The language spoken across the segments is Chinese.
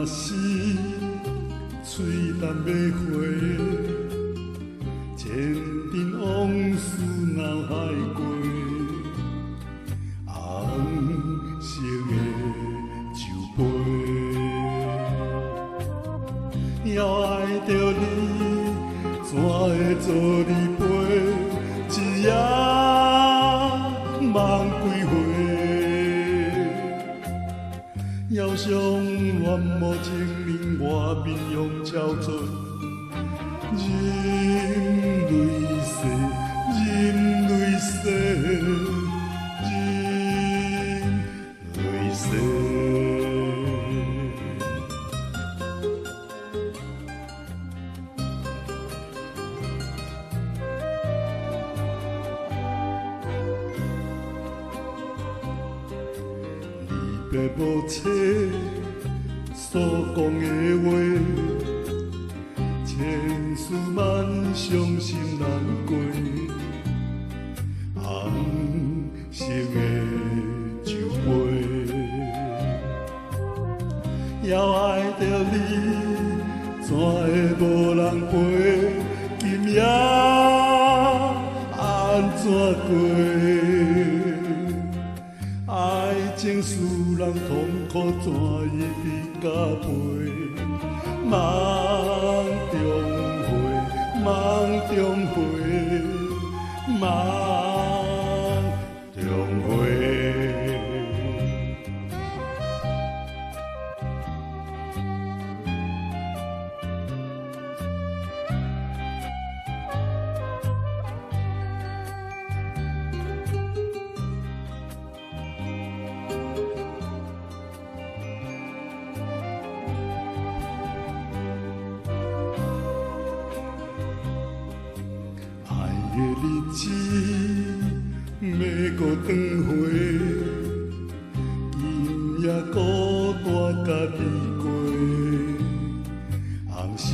是嘴淡要花，千遍往事脑海过，红色的酒杯。要爱着你，怎会做你陪？一夜梦几回？要相恋无情人，我面容憔悴，忍泪洗，忍泪洗，忍泪洗。别无册所讲的话，千丝万伤心难过。红色的酒杯，要爱着你，怎会无人陪？今夜安怎过？爱情使人痛苦，怎伊比甲陪？梦中回，梦中回，梦中回。的日子要搁转回，今夜孤单家己过，红色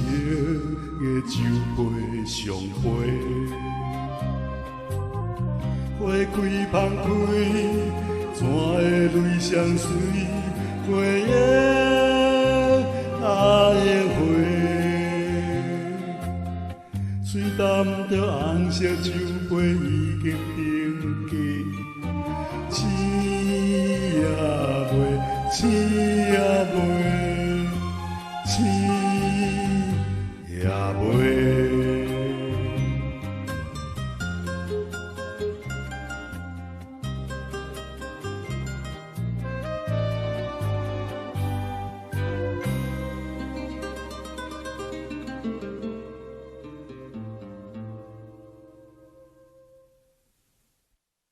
的酒杯上杯，花开放开，怎会泪相随？花叶啊叶花。水淡着红色酒杯已经停记，醒也袂醒。